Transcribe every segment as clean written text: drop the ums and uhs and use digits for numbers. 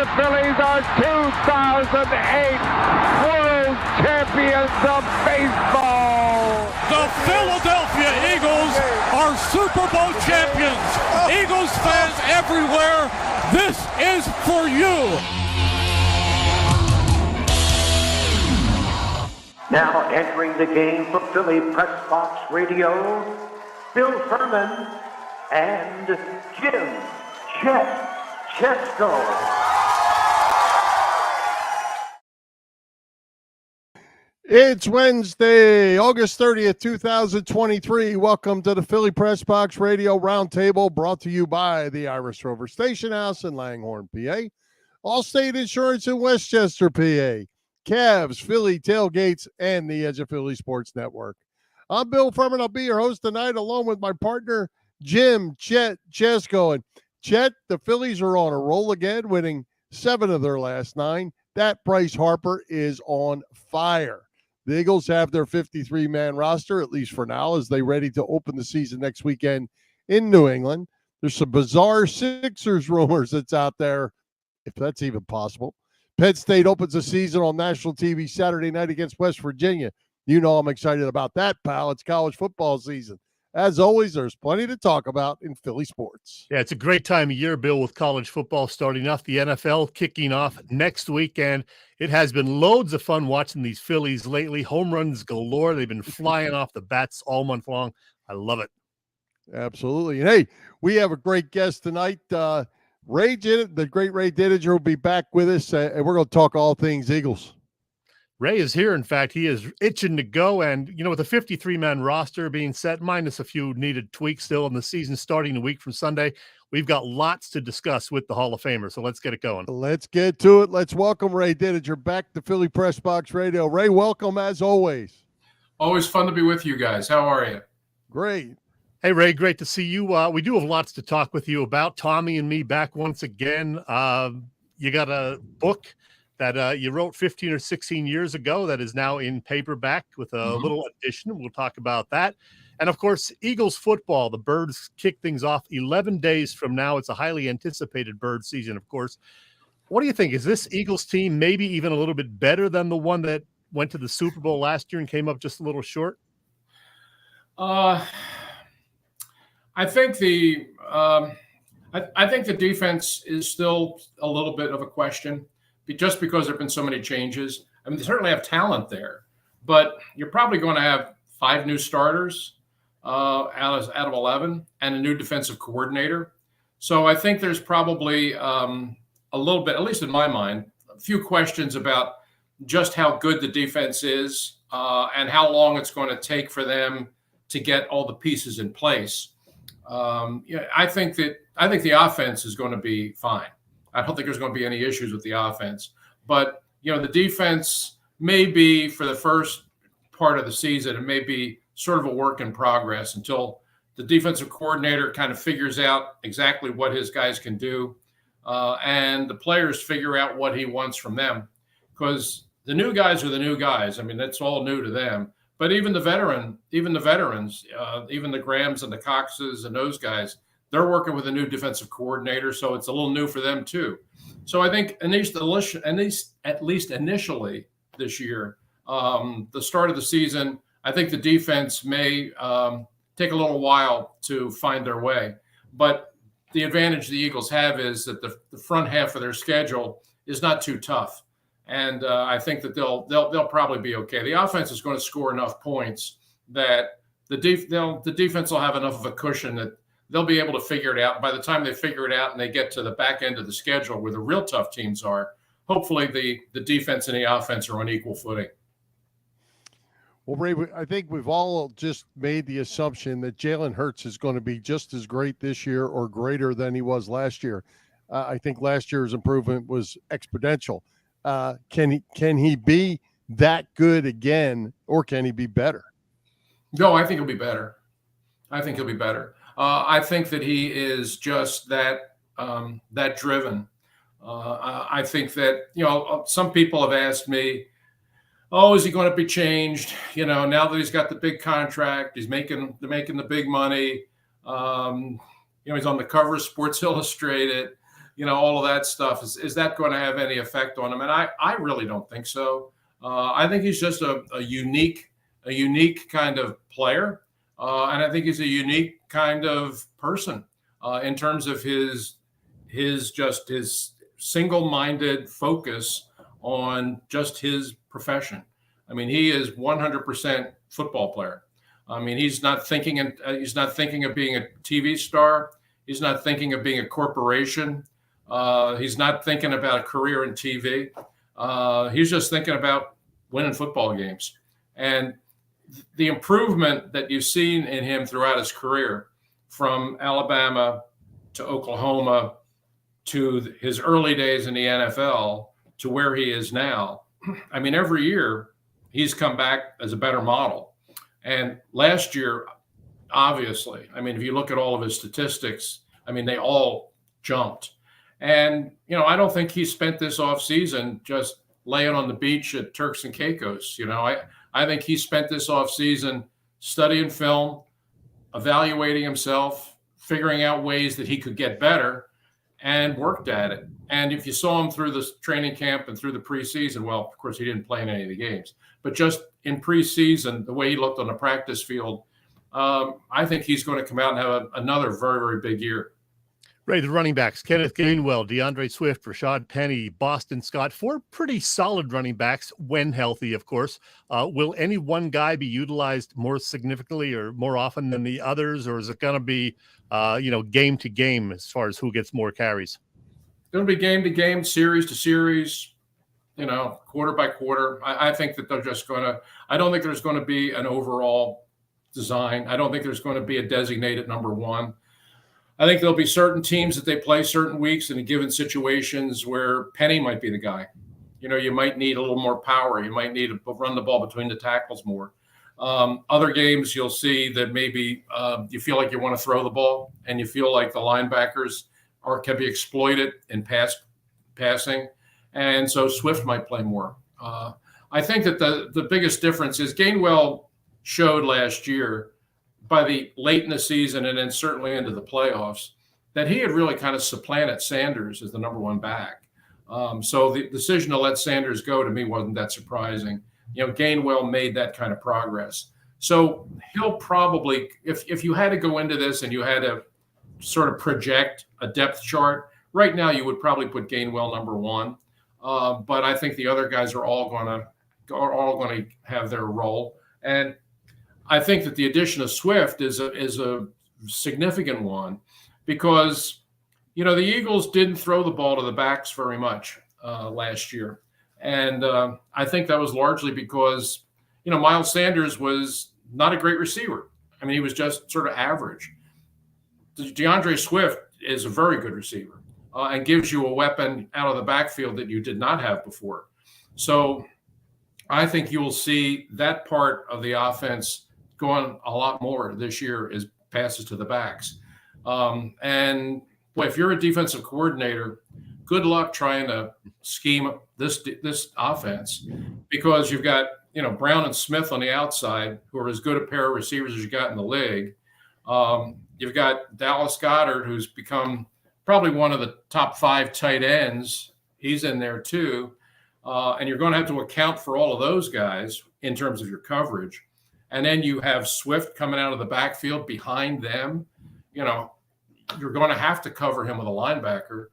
the Phillies are 2008 World Champions of Baseball. The Philadelphia Eagles are Super Bowl champions. Eagles fans everywhere, this is for you. Now entering the game for Philly Pressbox Radio, Bill Furman and Jim Chet Chesko. It's Wednesday, August 30th, 2023. Welcome to the Philly Pressbox Radio Roundtable, brought to you by the Irish Rover Station House in Langhorne, PA. Allstate Insurance in Westchester, PA. Cavs, Philly Tailgates, and the Edge of Philly Sports Network. I'm Bill Furman. I'll be your host tonight, along with my partner, Jim Chet Chesko. And Chet, the Phillies are on a roll again, winning 7 of their last 9. That Bryce Harper is on fire. The Eagles have their 53-man roster, at least for now, as they ready to open the season next weekend in New England. There's some bizarre Sixers rumors that's out there, if that's even possible. Penn State opens the season on national TV Saturday night against West Virginia. You know I'm excited about that, pal. It's college football season. As always, there's plenty to talk about in Philly sports. Yeah, it's a great time of year, Bill, with college football starting off, the NFL kicking off next weekend. It has been loads of fun watching these Phillies lately. Home runs galore. They've been flying off the bats all month long. I love it. Absolutely. And hey, we have a great guest tonight. The great Ray Didinger will be back with us, and we're going to talk all things Eagles. Ray is here. In fact, he is itching to go. And, you know, with a 53-man roster being set, minus a few needed tweaks still, in the season starting a week from Sunday, we've got lots to discuss with the Hall of Famer. So let's get it going. Let's get to it. Let's welcome Ray Didinger back to Philly Pressbox Radio. Ray, welcome as always. Always fun to be with you guys. How are you? Great. Hey, Ray, great to see you. We do have lots to talk with you about. Tommy and me back once again. You got a book that you wrote 15 or 16 years ago that is now in paperback with a little addition. We'll talk about that. And, of course, Eagles football. The Birds kick things off 11 days from now. It's a highly anticipated Bird season, of course. What do you think? Is this Eagles team maybe even a little bit better than the one that went to the Super Bowl last year and came up just a little short? I think the defense is still a little bit of a question, just because there have been so many changes. I mean, they certainly have talent there, but you're probably going to have 5 new starters out of 11 and a new defensive coordinator. So I think there's probably a little bit, at least in my mind, a few questions about just how good the defense is and how long it's going to take for them to get all the pieces in place. I think the offense is going to be fine. I don't think there's going to be any issues with the offense, but the defense may be, for the first part of the season, it may be sort of a work in progress until the defensive coordinator kind of figures out exactly what his guys can do, and the players figure out what he wants from them, because the new guys are the new guys. I mean, that's all new to them. But even the veterans, even the Grahams and the Coxes and those guys, they're working with a new defensive coordinator, so it's a little new for them too. So I think at least initially this year, the start of the season, I think the defense may take a little while to find their way. But the advantage the Eagles have is that the front half of their schedule is not too tough. And I think that they'll probably be okay. The offense is going to score enough points that the defense will have enough of a cushion that they'll be able to figure it out. By the time they figure it out and they get to the back end of the schedule where the real tough teams are, hopefully the defense and the offense are on equal footing. Well, Ray, I think we've all just made the assumption that Jalen Hurts is going to be just as great this year or greater than he was last year. I think last year's improvement was exponential. Can he be that good again, or can he be better? No, I think he'll be better. I think that he is just that driven. I think that, some people have asked me, is he going to be changed? Now that he's got the big contract, he's making the big money. He's on the cover of Sports Illustrated. all of that stuff. Is that going to have any effect on him? And I really don't think so. I think he's just a unique kind of player. And I think he's a unique kind of person in terms of his single-minded focus on just his profession. I mean, he is 100% football player. I mean, he's not thinking of being a TV star. He's not thinking of being a corporation. He's not thinking about a career in TV. He's just thinking about winning football games. And the improvement that you've seen in him throughout his career, from Alabama to Oklahoma to his early days in the NFL to where he is now, I mean, every year he's come back as a better model. And last year, obviously, I mean, if you look at all of his statistics, I mean, they all jumped. And, I don't think he spent this offseason just laying on the beach at Turks and Caicos. I think he spent this offseason studying film, evaluating himself, figuring out ways that he could get better, and worked at it. And if you saw him through the training camp and through the preseason, well, of course, he didn't play in any of the games, but just in preseason, the way he looked on the practice field, I think he's going to come out and have another very, very big year. Ray, the running backs, Kenneth Gainwell, DeAndre Swift, Rashad Penny, Boston Scott, 4 pretty solid running backs when healthy, of course. Will any one guy be utilized more significantly or more often than the others, or is it going to be, game to game as far as who gets more carries? It's going to be game to game, series to series, quarter by quarter. I think that they're just going to – I don't think there's going to be an overall design. I don't think there's going to be a designated number one. I think there'll be certain teams that they play certain weeks in given situations where Penny might be the guy. You might need a little more power. You might need to run the ball between the tackles more. Other games you'll see that maybe you feel like you want to throw the ball and you feel like the linebackers can be exploited in passing. And so Swift might play more. I think that the biggest difference is Gainwell showed last year, by the late in the season and then certainly into the playoffs, that he had really kind of supplanted Sanders as the number one back. So the decision to let Sanders go, to me, wasn't that surprising. Gainwell made that kind of progress. So he'll probably, if you had to go into this and you had to sort of project a depth chart, right now you would probably put Gainwell number one. But I think the other guys are all going to have their role. And I think that the addition of Swift is a significant one because, the Eagles didn't throw the ball to the backs very much last year. And I think that was largely because, Miles Sanders was not a great receiver. I mean, he was just sort of average. DeAndre Swift is a very good receiver and gives you a weapon out of the backfield that you did not have before. So I think you will see that part of the offense going a lot more this year is passes to the backs. And boy, if you're a defensive coordinator, good luck trying to scheme this offense because you've got, Brown and Smith on the outside who are as good a pair of receivers as you got in the league. You've got Dallas Goedert, who's become probably one of the top 5 tight ends. He's in there too. And you're going to have to account for all of those guys in terms of your coverage. And then you have Swift coming out of the backfield behind them. You're going to have to cover him with a linebacker.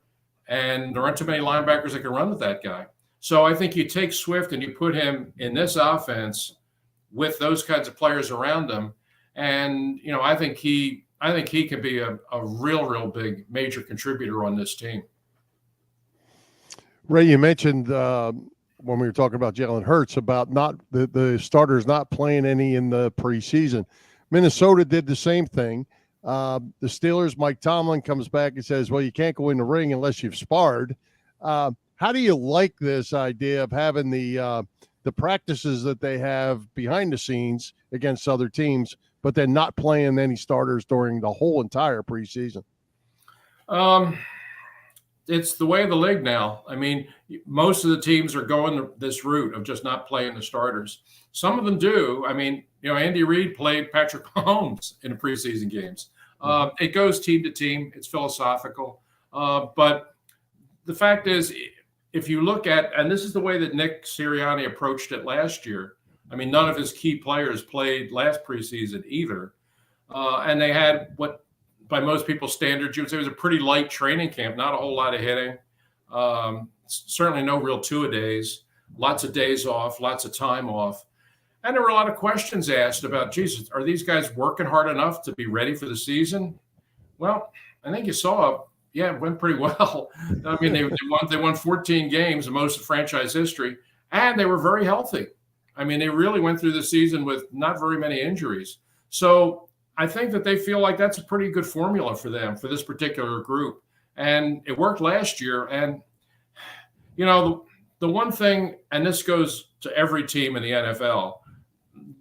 And there aren't too many linebackers that can run with that guy. So I think you take Swift and you put him in this offense with those kinds of players around him. And, I think he can be a real big major contributor on this team. Ray, you mentioned when we were talking about Jalen Hurts about not the starters not playing any in the preseason. Minnesota did the same thing. The Steelers, Mike Tomlin comes back and says, well, you can't go in the ring unless you've sparred. How do you like this idea of having the practices that they have behind the scenes against other teams, but then not playing any starters during the whole entire preseason? It's the way of the league now. I mean, most of the teams are going this route of just not playing the starters. Some of them do. I mean, Andy Reid played Patrick Mahomes in the preseason games. It goes team to team. It's philosophical. But the fact is, if you look at, and this is the way that Nick Sirianni approached it last year. I mean, none of his key players played last preseason either. And they had what, by most people's standards, you would say was a pretty light training camp, not a whole lot of hitting. Certainly no real two-a-days, lots of days off, lots of time off. And there were a lot of questions asked about, Jesus, are these guys working hard enough to be ready for the season? Well, I think you saw, it went pretty well. I mean, they won 14 games, the most in franchise history, and they were very healthy. I mean, they really went through the season with not very many injuries. So I think that they feel like that's a pretty good formula for them, for this particular group. And it worked last year. And, the one thing, and this goes to every team in the NFL,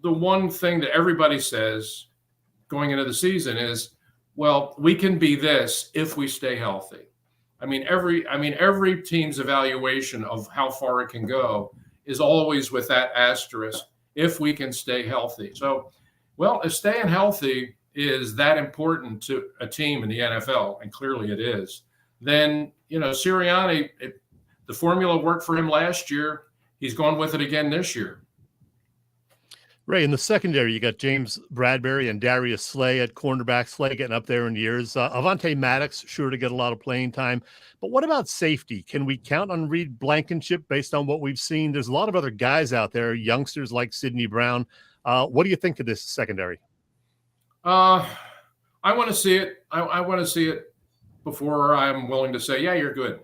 the one thing that everybody says going into the season is, well, we can be this if we stay healthy. I mean, every team's evaluation of how far it can go is always with that asterisk, if we can stay healthy. So, well, if staying healthy is that important to a team in the NFL, and clearly it is, then, Sirianni, the formula worked for him last year. He's going with it again this year. Ray, in the secondary, you got James Bradbury and Darius Slay at cornerback. Slay getting up there in years. Avonte Maddox, sure to get a lot of playing time. But what about safety? Can we count on Reed Blankenship based on what we've seen? There's a lot of other guys out there, youngsters like Sidney Brown. What do you think of this secondary? I want to see it. I want to see it before I'm willing to say, yeah, you're good.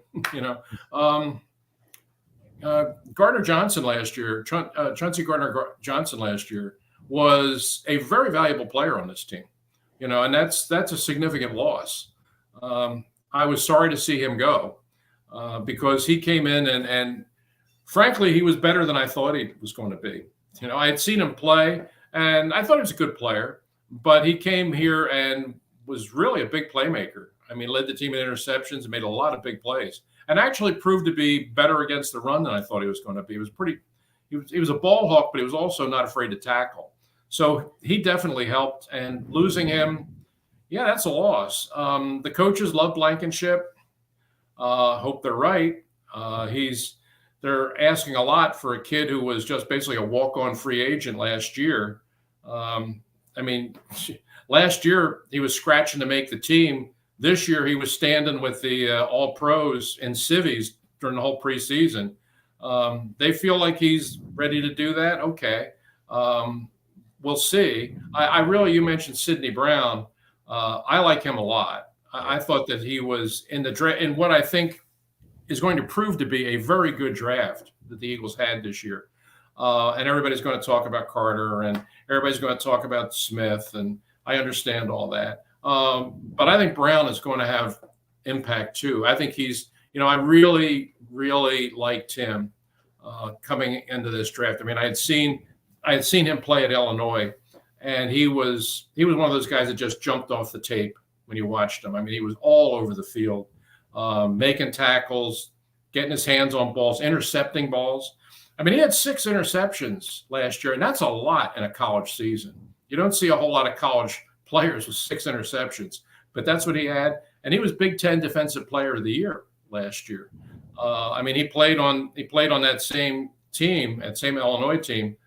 Gardner Johnson last year, Chauncey Gardner Johnson last year was a very valuable player on this team, and that's a significant loss. I was sorry to see him go because he came in and frankly, he was better than I thought he was going to be. I had seen him play and I thought he was a good player, but he came here and was really a big playmaker. I mean, led the team in interceptions and made a lot of big plays. And actually proved to be better against the run than I thought he was going to be. He was a ball hawk, but he was also not afraid to tackle. So he definitely helped. And losing him, yeah, that's a loss. The coaches love Blankenship. Hope they're right. They're asking a lot for a kid who was just basically a walk-on free agent last year. Last year he was scratching to make the team. This year, he was standing with the All-Pros and Civies during the whole preseason. They feel like he's ready to do that. Okay. We'll see. You mentioned Sidney Brown. I like him a lot. I thought that he was in what I think is going to prove to be a very good draft that the Eagles had this year. And everybody's going to talk about Carter and everybody's going to talk about Smith. And I understand all that. But I think Brown is going to have impact too. I think I really, really liked him coming into this draft. I mean, I had seen him play at Illinois, and he was one of those guys that just jumped off the tape when you watched him. I mean, he was all over the field, making tackles, getting his hands on balls, intercepting balls. I mean, he had 6 interceptions last year, and that's a lot in a college season. You don't see a whole lot of college players with 6 interceptions, but that's what he had. And he was Big Ten Defensive Player of the Year last year. He played on that same team, that same Illinois team,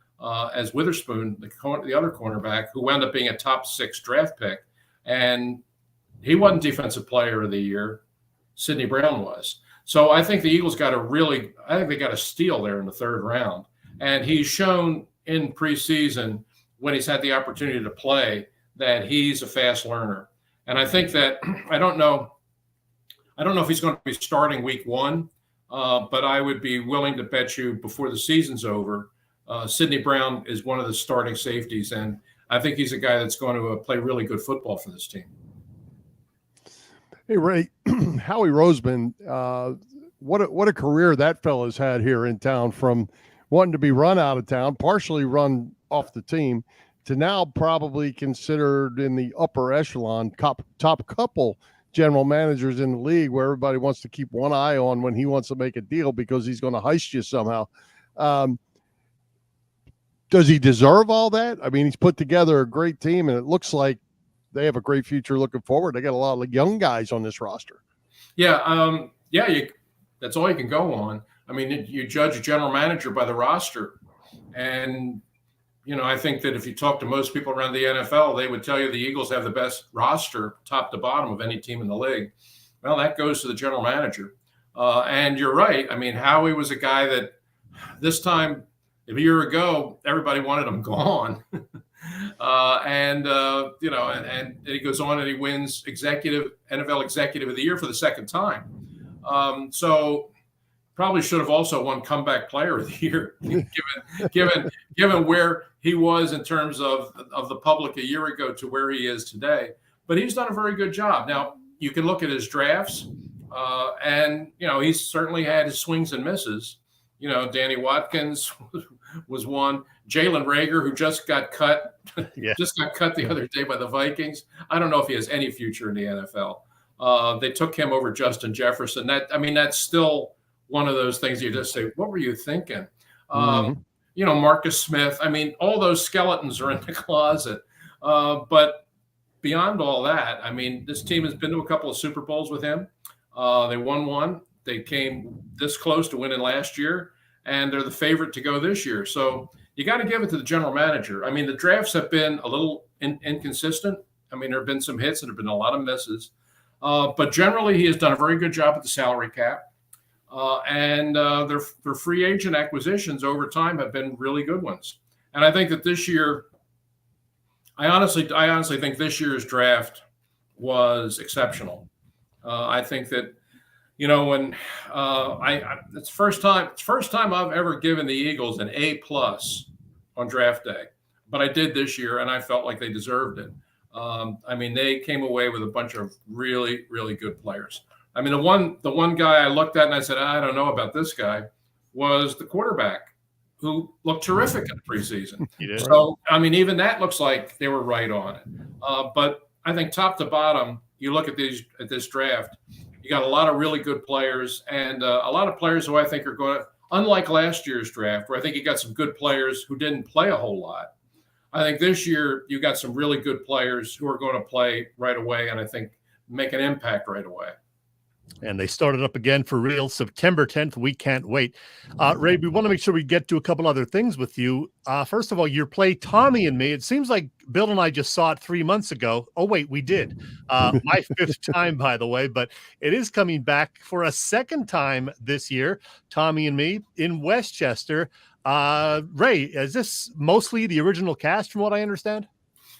as Witherspoon, the other cornerback, who wound up being a top 6 draft pick. And he wasn't Defensive Player of the Year. Sidney Brown was. So I think the Eagles got a steal there in the 3rd round. And he's shown in preseason when he's had the opportunity to play that he's a fast learner. And I think that I don't know if he's going to be starting week 1, but I would be willing to bet you before the season's over, Sidney Brown is one of the starting safeties. And I think he's a guy that's going to play really good football for this team. Hey, Ray, Howie Roseman, what a career that fella's had here in town, from wanting to be run out of town, partially run off the team, to now probably considered in the upper echelon, top couple general managers in the league, where everybody wants to keep one eye on when he wants to make a deal because he's going to heist you somehow. Does he deserve all that? I mean, he's put together a great team, and it looks like they have a great future looking forward. They got a lot of young guys on this roster. Yeah. That's all you can go on. I mean, you judge a general manager by the roster. And, I think that if you talk to most people around the NFL, they would tell you the Eagles have the best roster, top to bottom, of any team in the league. Well, that goes to the general manager. And you're right. I mean, Howie was a guy that this time, a year ago, everybody wanted him gone. And he goes on and he wins NFL Executive of the Year for the second time. So probably should have also won Comeback Player of the Year, given where he was in terms of the public a year ago to where he is today. But he's done a very good job. Now, you can look at his drafts, and he's certainly had his swings and misses. Danny Watkins was one. Jalen Reagor, who just got cut, the other day by the Vikings. I don't know if he has any future in the NFL. They took him over Justin Jefferson. That's still one of those things you just say, what were you thinking? Marcus Smith. All those skeletons are in the closet. But beyond all that, this team has been to a couple of Super Bowls with him. They won one. They came this close to winning last year, and they're the favorite to go this year. So you got to give it to the general manager. The drafts have been a little inconsistent. There have been some hits and there have been a lot of misses. But generally, he has done a very good job at the salary cap. And their free agent acquisitions over time have been really good ones. And I think that this year, I honestly think this year's draft was exceptional. I think that, when it's first time I've ever given the Eagles an A+ on draft day, but I did this year, and I felt like they deserved it. They came away with a bunch of really, really good players. The one guy I looked at and I said, I don't know about this guy, was the quarterback, who looked terrific in the preseason. So, even that looks like they were right on it. But I think top to bottom, you look at this draft, you got a lot of really good players, and a lot of players who I think are going to, unlike last year's draft, where I think you got some good players who didn't play a whole lot. I think this year you got some really good players who are going to play right away, and I think make an impact right away. And they started up again for real September 10th. We can't wait. Ray, we want to make sure we get to a couple other things with you. First of all, your play Tommy and Me. It seems like Bill and I just saw it 3 months ago. Oh, wait, we did. My fifth time, by the way, but it is coming back for a second time this year. Tommy and Me in Westchester. Ray, is this mostly the original cast from what I understand?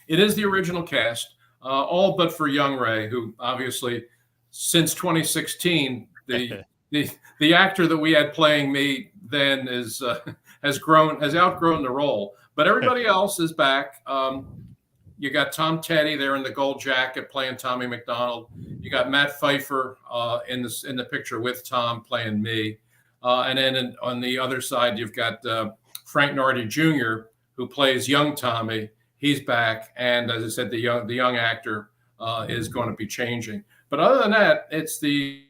It is the original cast, all but for young Ray, who obviously – since 2016, the actor that we had playing me then has outgrown the role. But everybody else is back. You got Tom Teddy there in the gold jacket playing Tommy McDonald. You got Matt Pfeiffer in the picture with Tom playing me. And then on the other side, you've got Frank Nardi Jr., who plays young Tommy. He's back, and as I said, the young actor is going to be changing. But other than that, it's the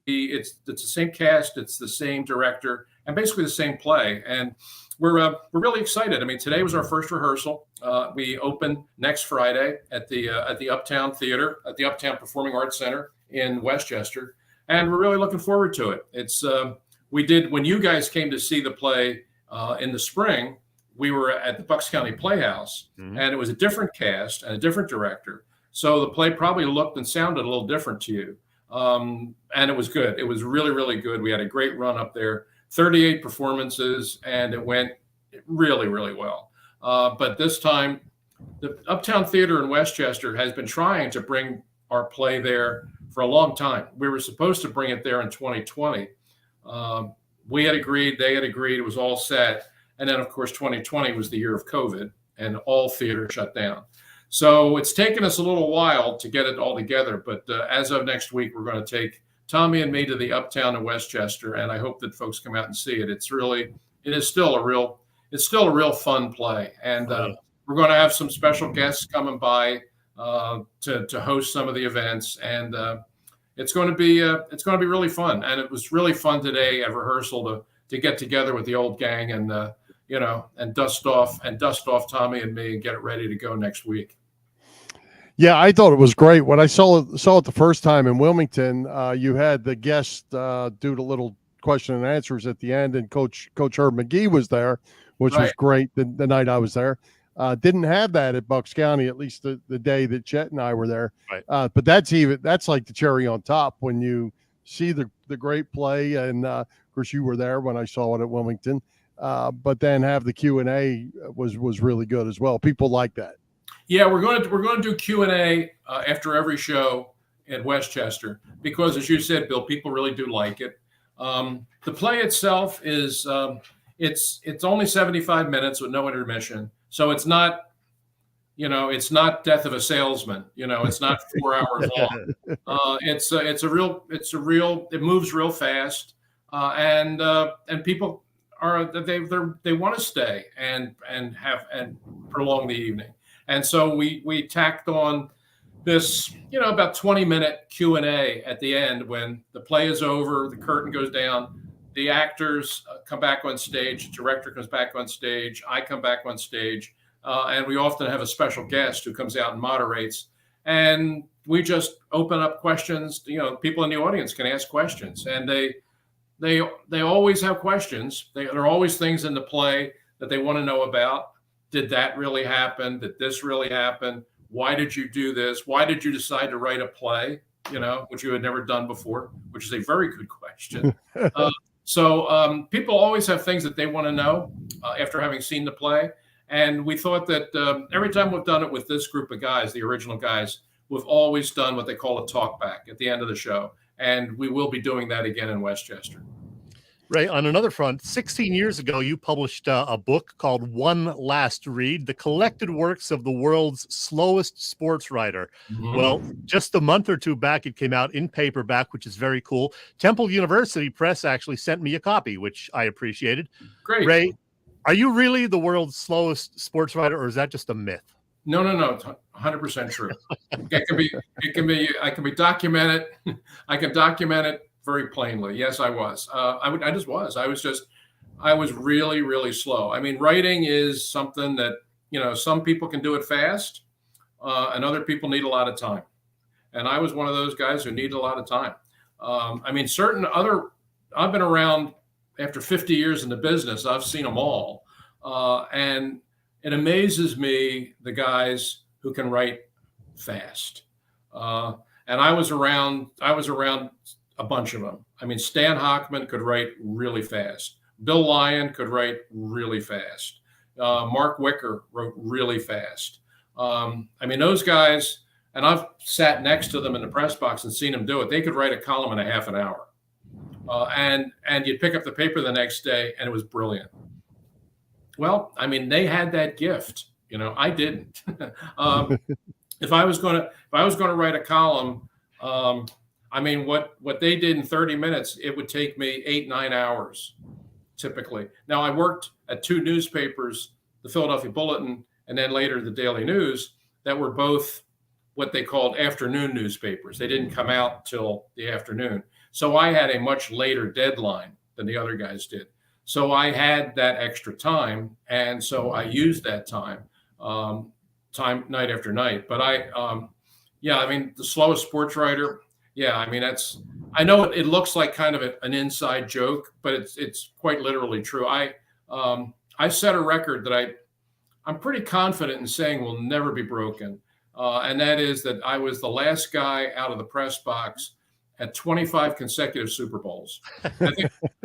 same cast, it's the same director, and basically the same play. And we're really excited. Today was our first rehearsal. We open next Friday at the Uptown Theater, at the Uptown Performing Arts Center in Westchester, and we're really looking forward to it. It's we did when you guys came to see the play in the spring. We were at the Bucks County Playhouse, and it was a different cast and a different director. So the play probably looked and sounded a little different to you. And it was good. It was really, really good. We had a great run up there, 38 performances, and it went really, really well. But this time, the Uptown Theater in Westchester has been trying to bring our play there for a long time. We were supposed to bring it there in 2020. We had agreed, they had agreed, it was all set. And then, of course, 2020 was the year of COVID, and all theaters shut down. So it's taken us a little while to get it all together, but as of next week, we're going to take Tommy and Me to the Uptown in Westchester, and I hope that folks come out and see it. It is still a real fun play, and we're going to have some special guests coming by to host some of the events, and it's going to be really fun. And it was really fun today at rehearsal to get together with the old gang and and dust off Tommy and Me and get it ready to go next week. Yeah, I thought it was great. When I saw it the first time in Wilmington, you had the guest do the little question and answers at the end, and Coach Herb McGee was there, which was great the night I was there. Didn't have that at Bucks County, at least the day that Chet and I were there. Right. But that's like the cherry on top when you see the great play, and of course you were there when I saw it at Wilmington. But then have the Q&A was really good as well. People like that. Yeah, we're going to do Q&A after every show at Westchester because, as you said, Bill, people really do like it. The play itself is it's only 75 minutes with no intermission, so it's not Death of a Salesman. It's not 4 hours long. It moves real fast, and people they want to stay and prolong the evening. And so we tacked on this, about 20-minute Q&A at the end when the play is over, the curtain goes down, the actors come back on stage, the director comes back on stage, I come back on stage, and we often have a special guest who comes out and moderates. And we just open up questions. People in the audience can ask questions, and they always have questions. There are always things in the play that they want to know about. Did that really happen? Did this really happen? Why did you do this? Why did you decide to write a play, which you had never done before, which is a very good question. So people always have things that they want to know after having seen the play. And we thought that every time we've done it with this group of guys, the original guys, we've always done what they call a talk back at the end of the show. And we will be doing that again in Westchester. Ray, on another front, 16 years ago, you published a book called One Last Read, the collected works of the world's slowest sports writer. Mm-hmm. Well, just a month or two back, it came out in paperback, which is very cool. Temple University Press actually sent me a copy, which I appreciated. Great. Ray, are you really the world's slowest sports writer, or is that just a myth? No, it's 100% true. I can be documented. I can document it very plainly. Yes, I was. I just was. I was really, really slow. I mean, writing is something that, some people can do it fast, and other people need a lot of time. And I was one of those guys who needed a lot of time. I've been around after 50 years in the business. I've seen them all. And it amazes me, the guys who can write fast. And I was around a bunch of them. I mean, Stan Hochman could write really fast. Bill Lyon could write really fast. Mark Wicker wrote really fast. Those guys, and I've sat next to them in the press box and seen them do it. They could write a column in a half an hour. And you'd pick up the paper the next day and it was brilliant. Well, they had that gift. I didn't. If I was going to write a column, what they did in 30 minutes, it would take me 8-9 hours, typically. Now, I worked at two newspapers, the Philadelphia Bulletin and then later the Daily News, that were both what they called afternoon newspapers. They didn't come out till the afternoon. So I had a much later deadline than the other guys did. So I had that extra time, and so I used that time night after night. But the slowest sports writer. Yeah, I know it looks like kind of an inside joke, but it's quite literally true. I set a record that I'm pretty confident in saying will never be broken, and that is that I was the last guy out of the press box at 25 consecutive Super Bowls.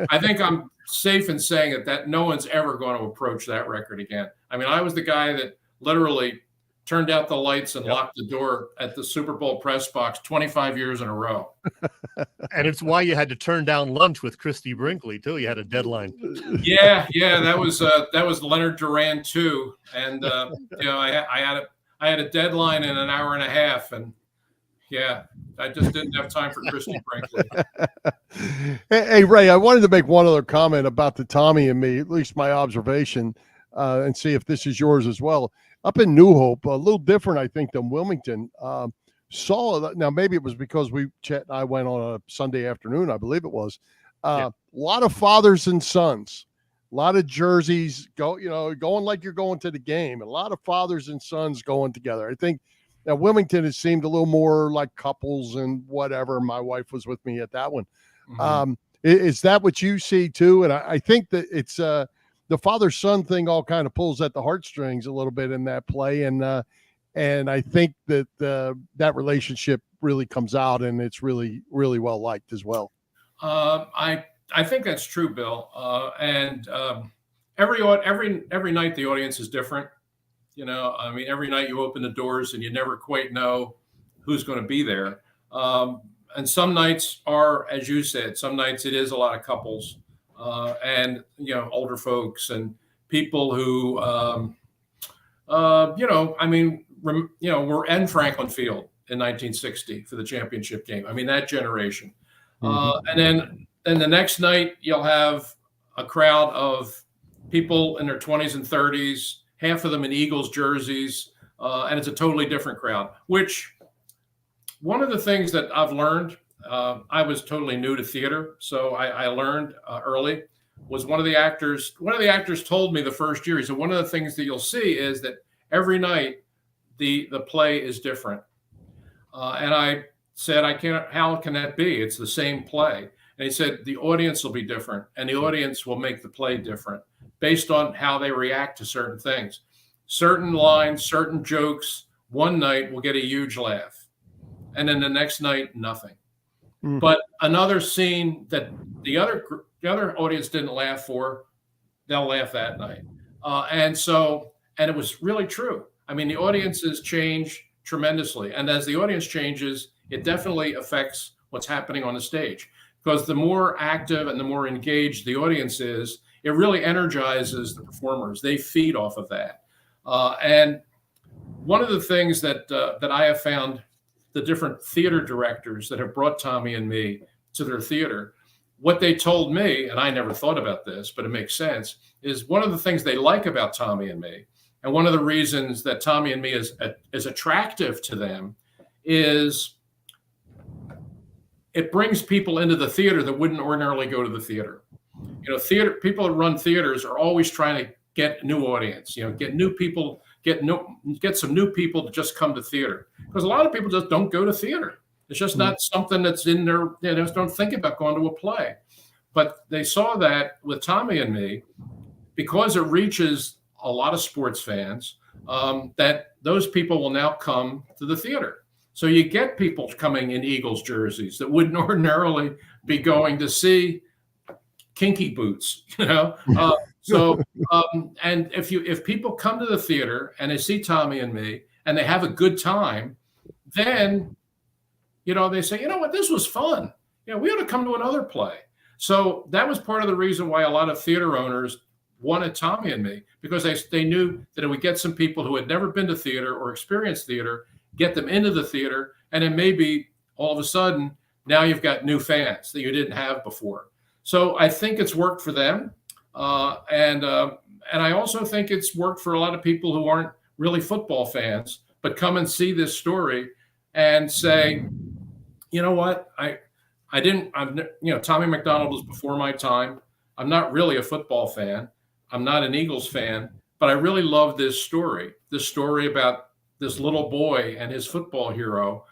I think I'm safe in saying that no one's ever going to approach that record again. I was the guy that literally turned out the lights and locked the door at the Super Bowl press box 25 years in a row. And it's why you had to turn down lunch with Christy Brinkley too. You had a deadline. Yeah, that was Leonard Duran too. And I had a deadline in an hour and a half, and I just didn't have time for Christy Brinkley. Hey, Ray, I wanted to make one other comment about the Tommy and me, at least my observation, and see if this is yours as well. Up in New Hope, a little different, I think, than Wilmington. Now maybe it was because Chet and I went on a Sunday afternoon, I believe it was. A lot of fathers and sons, a lot of jerseys going like you're going to the game. A lot of fathers and sons going together. I think Now, Wilmington has seemed a little more like couples and whatever. My wife was with me at that one. Is that what you see too? And I think that it's the father-son thing all kind of pulls at the heartstrings a little bit in that play. And I think that that relationship really comes out, and it's really, really well liked as well. I think that's true, Bill. Every night the audience is different. I mean, every night you open the doors and you never quite know who's going to be there. And some nights are, as you said, some nights it is a lot of couples and, older folks and people who, we're in Franklin Field in 1960 for the championship game. I mean, that generation. And then the next night you'll have a crowd of people in their 20s and 30s, half of them in Eagles jerseys, and it's a totally different crowd, which one of the things that I've learned, I was totally new to theater, so I learned early, was one of the actors told me the first year, he said, one of the things that you'll see is that every night the play is different. And I said, how can that be? It's the same play. And he said, the audience will be different, and the audience will make the play different based on how they react to certain things. Certain lines, certain jokes, one night will get a huge laugh, and then the next night, nothing. But another scene that the other audience didn't laugh for, they'll laugh that night. And it was really true. I mean, the audiences change tremendously. And as the audience changes, it definitely affects what's happening on the stage. Because the more active and the more engaged the audience is, it really energizes the performers. They feed off of that. And one of the things that I have found, the different theater directors that have brought Tommy and me to their theater, what they told me, and I never thought about this, but it makes sense, is one of the things they like about Tommy and me, and one of the reasons that Tommy and me is attractive to them, is it brings people into the theater that wouldn't ordinarily go to the theater. Theater people that run theaters are always trying to get new audience, get new people, get some new people to just come to theater, because a lot of people just don't go to theater. It's just not something that's in their, they just don't think about going to a play. But they saw that with Tommy and me, because it reaches a lot of sports fans, that those people will now come to the theater. So you get people coming in Eagles jerseys that wouldn't ordinarily be going to see Kinky Boots, And if people come to the theater and they see Tommy and me and they have a good time, then, they say, you know what, this was fun. We ought to come to another play. So that was part of the reason why a lot of theater owners wanted Tommy and me, because they knew that it would get some people who had never been to theater or experienced theater, get them into the theater, and then maybe all of a sudden now you've got new fans that you didn't have before. So I think it's worked for them, and I also think it's worked for a lot of people who aren't really football fans, but come and see this story and say, you know what, Tommy McDonald was before my time. I'm not really a football fan. I'm not an Eagles fan, but I really love this story about this little boy and his football hero.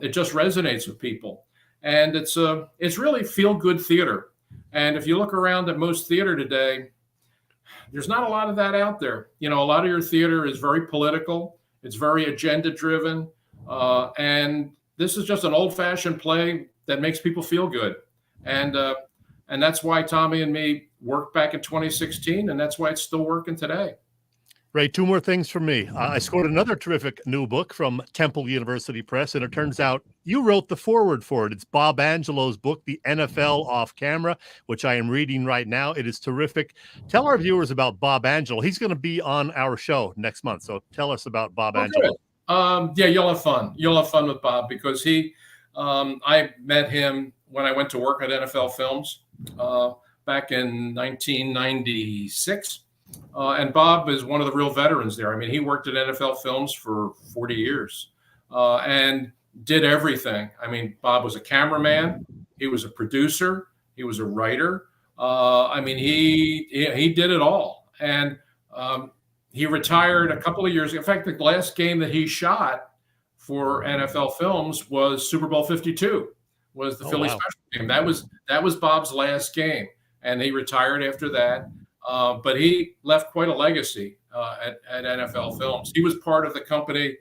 It just resonates with people, and it's really feel-good theater. And if you look around at most theater today, there's not a lot of that out there. A lot of your theater is very political. It's very agenda-driven, and this is just an old-fashioned play that makes people feel good. And that's why Tommy and me worked back in 2016, and that's why it's still working today. Ray, two more things from me. I scored another terrific new book from Temple University Press, and it turns out you wrote the foreword for it. It's Bob Angelo's book, The NFL Off Camera, which I am reading right now. It is terrific. Tell our viewers about Bob Angelo. He's going to be on our show next month, so tell us about Bob Angelo. Yeah, you'll have fun. You'll have fun with Bob, because I met him when I went to work at NFL Films back in 1996. And Bob is one of the real veterans there. I mean, he worked at NFL Films for 40 years and did everything. I mean, Bob was a cameraman. He was a producer. He was a writer. I mean, he did it all. And he retired a couple of years. In fact, the last game that he shot for NFL Films was Super Bowl 52, was the Philly special game. That was Bob's last game, and he retired after that. But he left quite a legacy at NFL Films. He was part of the company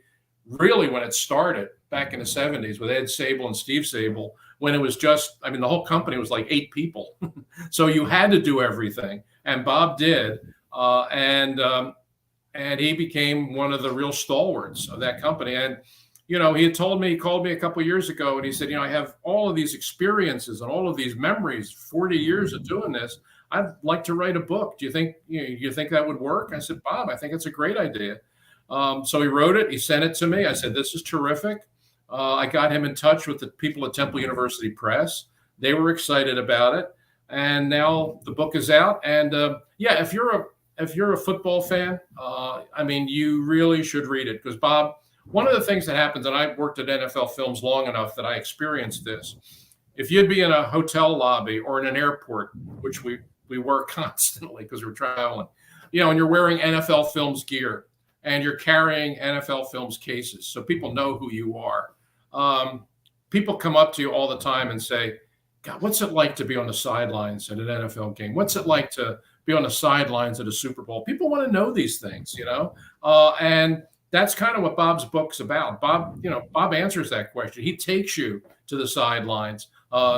really when it started back in the 70s with Ed Sable and Steve Sable, when it was just, I mean, the whole company was like 8 people. So you had to do everything. And Bob did. And he became one of the real stalwarts of that company. And, you know, he called me a couple of years ago, and he said, you know, I have all of these experiences and all of these memories, 40 years of doing this. I'd like to write a book. Do you think, you think that would work? I said, Bob, I think it's a great idea. So he wrote it. He sent it to me. I said, this is terrific. I got him in touch with the people at Temple University Press. They were excited about it. And now the book is out. And yeah, if you're a football fan, I mean, you really should read it, because Bob, one of the things that happens, and I worked at NFL Films long enough that I experienced this. If you'd be in a hotel lobby or in an airport, which we were constantly because we were traveling, you know, and you're wearing NFL Films gear and you're carrying NFL Films cases, so people know who you are. People come up to you all the time and say, God, what's it like to be on the sidelines at an NFL game? What's it like to be on the sidelines at a Super Bowl? People want to know these things, you know, and that's kind of what Bob's book's about. Bob answers that question. He takes you to the sidelines.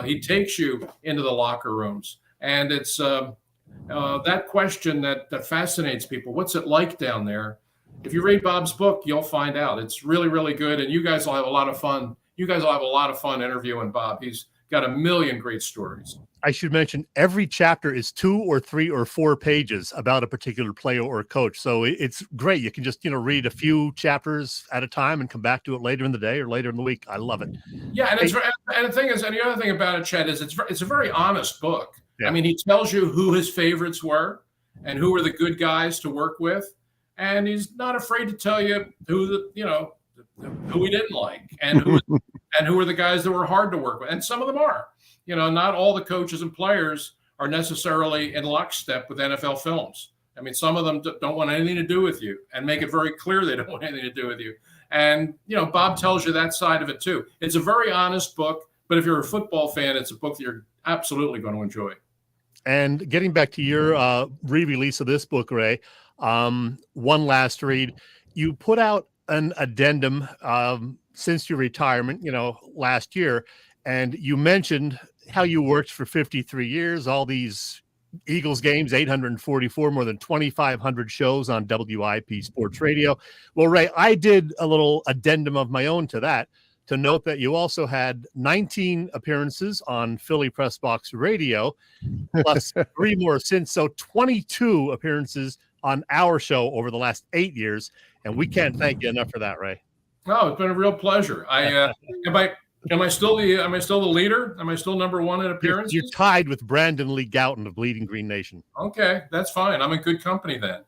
He takes you into the locker rooms. And it's that question that fascinates people. What's it like down there? If you read Bob's book, you'll find out. It's really, really good. And you guys will have a lot of fun. You guys will have a lot of fun interviewing Bob. He's got a million great stories. I should mention every chapter is 2 or 3 or 4 pages about a particular player or coach. So it's great. You can just, read a few chapters at a time and come back to it later in the day or later in the week. I love it. Yeah. And the thing is, and the other thing about it, Chet, is it's a very honest book. Yeah. I mean, he tells you who his favorites were and who were the good guys to work with. And he's not afraid to tell you who who he didn't like and who were the guys that were hard to work with. And some of them are. Not all the coaches and players are necessarily in lockstep with NFL Films. I mean, some of them don't want anything to do with you and make it very clear they don't want anything to do with you. And, Bob tells you that side of it too. It's a very honest book, but if you're a football fan, it's a book that you're absolutely going to enjoy. And getting back to your re-release of this book, Ray, one last read, you put out an addendum since your retirement, last year, and you mentioned how you worked for 53 years, all these Eagles games, 844, more than 2,500 shows on WIP Sports Radio. Well, Ray, I did a little addendum of my own to that, to note that you also had 19 appearances on Philly Pressbox Radio, plus 3 more since. So 22 appearances on our show over the last 8 years. And we can't thank you enough for that, Ray. No, it's been a real pleasure. Am I still the leader? Am I still number 1 in appearances? You're tied with Brandon Lee Gouton of Bleeding Green Nation. Okay, that's fine. I'm in good company then.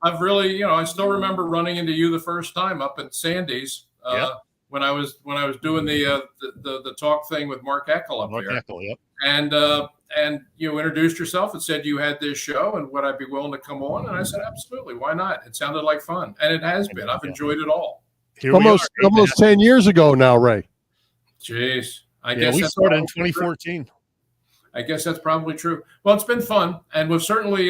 I've really, I still remember running into you the first time up at Sandy's when I was doing the talk thing with Mark Eckel up there. Eckel, yep. And you introduced yourself and said you had this show and would I be willing to come on? And I said, absolutely. Why not? It sounded like fun. And it has been. I've enjoyed it all. Almost 10 years ago now, Ray. Jeez. I guess we started in 2014. I guess that's probably true. Well, it's been fun. And we've certainly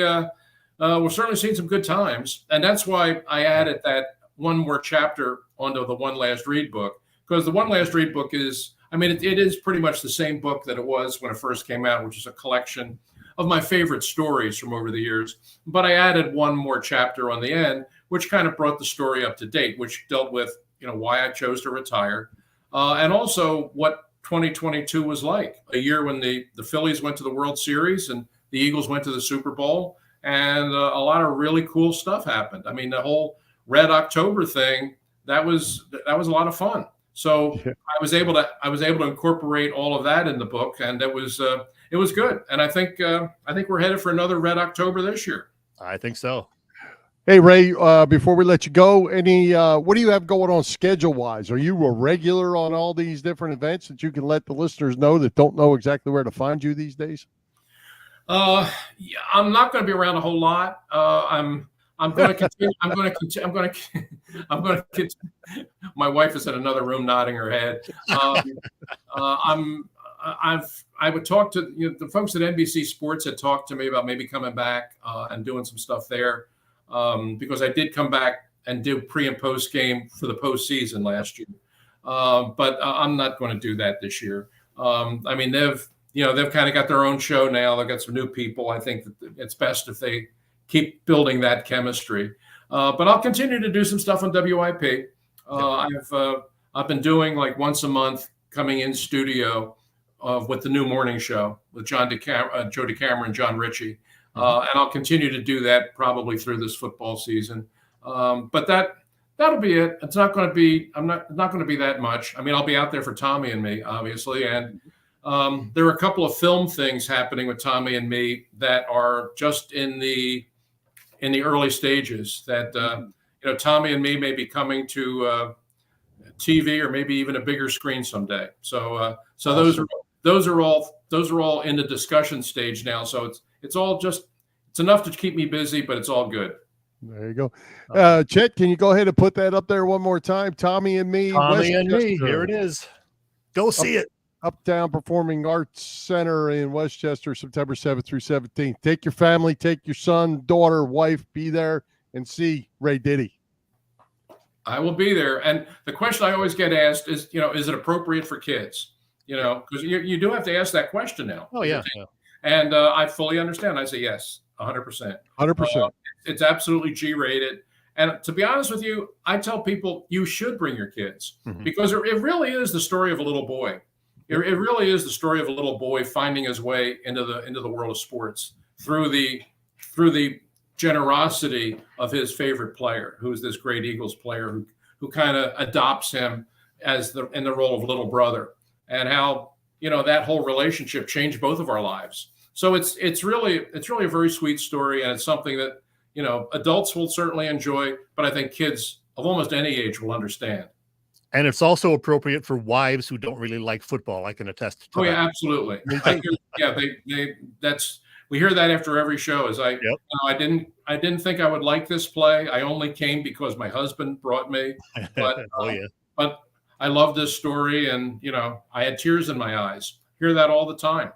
seen some good times. And that's why I added that one more chapter onto the One Last Read book, because the One Last Read book is, it is pretty much the same book that it was when it first came out, which is a collection of my favorite stories from over the years. But I added one more chapter on the end, which kind of brought the story up to date, which dealt with, why I chose to retire, and also what 2022 was like, a year when the Phillies went to the World Series and the Eagles went to the Super Bowl, and a lot of really cool stuff happened. I mean, the whole Red October thing, that was a lot of fun. So I was able to incorporate all of that in the book, and it was good. And I think we're headed for another Red October this year. I think so. Hey, Ray, before we let you go, what do you have going on schedule-wise? Are you a regular on all these different events that you can let the listeners know that don't know exactly where to find you these days? I'm not going to be around a whole lot. I'm I'm going to continue. I'm going to continue. My wife is in another room nodding her head. I would talk to the folks at NBC Sports had talked to me about maybe coming back and doing some stuff there because I did come back and do pre and post game for the postseason last year. But I'm not going to do that this year. I mean, they've kind of got their own show now. They've got some new people. I think that it's best if they keep building that chemistry. But I'll continue to do some stuff on WIP. I've been doing like once a month coming in studio with the new morning show with Joe DeCamera and John Ritchie. And I'll continue to do that probably through this football season. But that'll be it. It's not going to be, not going to be that much. I mean, I'll be out there for Tommy and me, obviously. And there are a couple of film things happening with Tommy and me that are just in the early stages that, Tommy and me may be coming to TV or maybe even a bigger screen someday. So awesome. those are all in the discussion stage now. So it's enough to keep me busy, but it's all good. There you go. Chet, can you go ahead and put that up there one more time? Tommy and me. Here it is. Go see it. Uptown Performing Arts Center in Westchester, September 7th through 17th. Take your family, take your son, daughter, wife, be there and see Ray Diddy. I will be there. And the question I always get asked is, is it appropriate for kids? Because you do have to ask that question now. Oh, yeah. And I fully understand. I say yes, 100%. 100%. It's absolutely G-rated. And to be honest with you, I tell people you should bring your kids because it really is the story of a little boy. It really is the story of a little boy finding his way into the world of sports through the generosity of his favorite player, who is this great Eagles player who kind of adopts him in the role of little brother, and how that whole relationship changed both of our lives. So it's really a very sweet story, and it's something that adults will certainly enjoy, but I think kids of almost any age will understand. And it's also appropriate for wives who don't really like football. I can attest to that. Oh yeah, absolutely. We hear that after every show. I didn't think I would like this play. I only came because my husband brought me. But but I love this story, and I had tears in my eyes. Hear that all the time.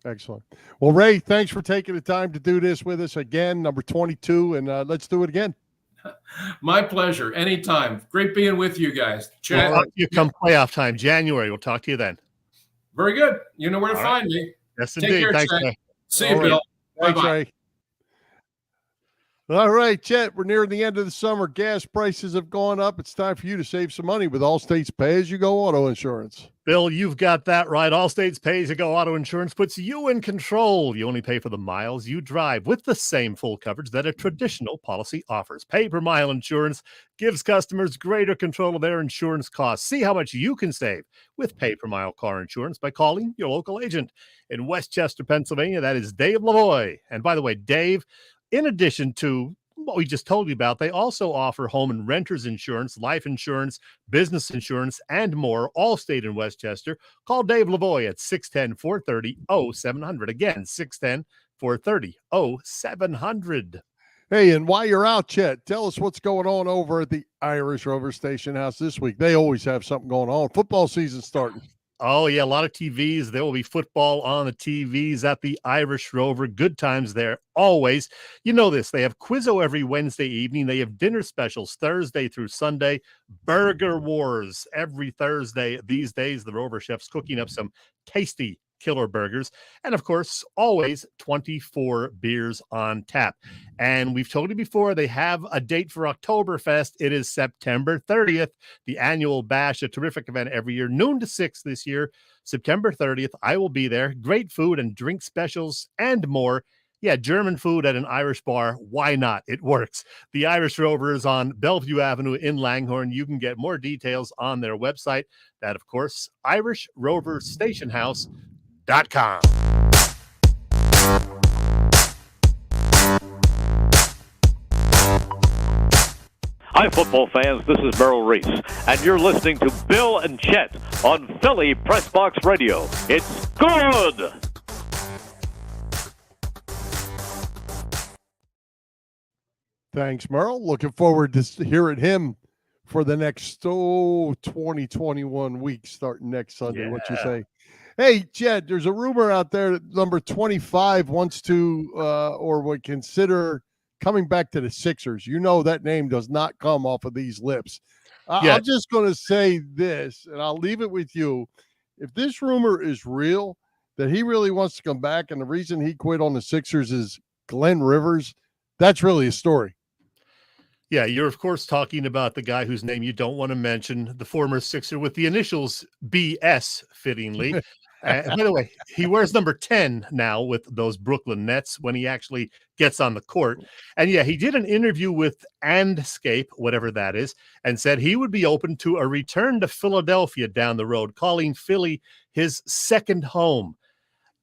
Excellent. Well, Ray, thanks for taking the time to do this with us again, number 22, and let's do it again. My pleasure. Anytime. Great being with you guys. Chat. Well, you come playoff time, January. We'll talk to you then. Very good. You know where to find me. Yes, Take indeed. care, Thanks, Chet. See you, Bill. Thanks, Bye-bye. Ray. All right, Chet, we're nearing the end of the summer. Gas prices have gone up. It's time for you to save some money with Allstate's pay-as-you-go auto insurance. Bill, you've got that right. Allstate's pay-as-you-go auto insurance puts you in control. You only pay for the miles you drive with the same full coverage that a traditional policy offers. Pay-per-mile insurance gives customers greater control of their insurance costs. See how much you can save with pay-per-mile car insurance by calling your local agent. In Westchester, Pennsylvania, that is Dave Lavoie. And by the way, Dave, in addition to what we just told you about, they also offer home and renters insurance, life insurance, business insurance, and more. Allstate in Westchester. Call Dave Lavoie at 610-430-0700. Again, 610-430-0700. Hey, and while you're out, Chet, tell us what's going on over at the Irish Rover Station House this week. They always have something going on. Football season starting. Oh, yeah, a lot of TVs. There will be football on the TVs at the Irish Rover. Good times there, always. You know this. They have Quizzo every Wednesday evening. They have dinner specials Thursday through Sunday. Burger Wars every Thursday. These days, the Rover chef's cooking up some tasty killer burgers. And, of course, always 24 beers on tap. And we've told you before, they have a date for Oktoberfest. It is September 30th, the annual bash, a terrific event every year, noon to 6 this year. September 30th, I will be there. Great food and drink specials and more. Yeah, German food at an Irish bar. Why not? It works. The Irish Rover is on Bellevue Avenue in Langhorne. You can get more details on their website. That, of course, IrishRoverStationHouse.com. Hi, football fans. This is Merrill Reese, and you're listening to Bill and Chet on Philly Pressbox Radio. It's good! Thanks, Merle. Looking forward to hearing him for the next 2021 weeks starting next Sunday. What you say? Hey, Jed, there's a rumor out there that number 25 wants to or would consider coming back to the Sixers. You know that name does not come off of these lips. I'm just going to say this, and I'll leave it with you. If this rumor is real, that he really wants to come back, and the reason he quit on the Sixers is Glenn Rivers, that's really a story. Yeah, you're, of course, talking about the guy whose name you don't want to mention, the former Sixer with the initials BS, fittingly. By the way, he wears number 10 now with those Brooklyn Nets when he actually gets on the court. And yeah, he did an interview with Andscape, whatever that is, and said he would be open to a return to Philadelphia down the road, calling Philly his second home.